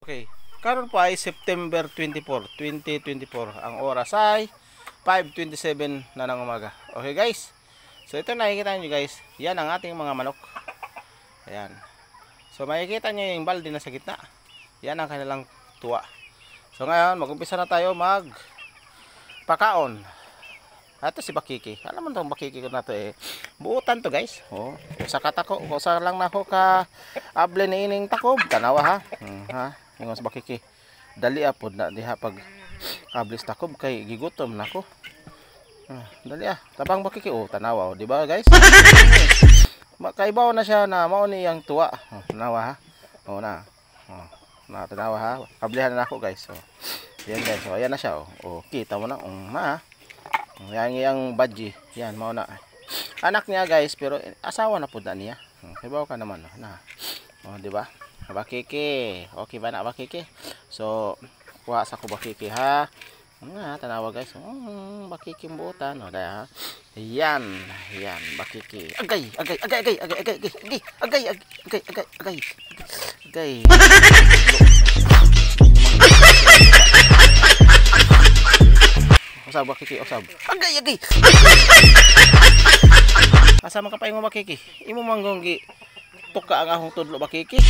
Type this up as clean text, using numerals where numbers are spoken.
Okay, karon po ay September 24, 2024. Ang oras ay 5:27 na ng umaga. Okay guys, so ito nakikita nyo guys, yan ang ating mga manok. Ayan. So makikita nyo yung balde na sa gitna. Yan ang kanilang tuwa. So ngayon, mag-umpisa na tayo magpakaon. Ito si Bakiki. Alam mo itong Bakiki ko na ito buutan to guys. Oh, sa katako, sa lang na ako ka able ni ining takob. Tanawa ha. Ha, yung mas Bakiki. Dali apod na diha pag ablis takob kay gigutom nako. Dali tabang Bakiki tanawa di ba guys? Makaibaw na siya na mao ni yang tuwa. Tanawa ha. Na. Na tanawa ha. Ablihan na ako guys. Yan guys. So ayan na siya kita mo na yan yung badji. Yan mao na. Anak niya guys pero asawa na pud na niya. Kaibaw ka naman na. Di ba? Bakiki. Okay ba na Bakiki? So kuha sa ko Bakiki ha. Tanawa guys. Bakiki buutan ha. Yan Bakiki. Agay. Usab Bakiki, usab. Agay. Asama ka pa yung Bakiki. Imo manggonggi tuka ang ahong tudlo Bakiki.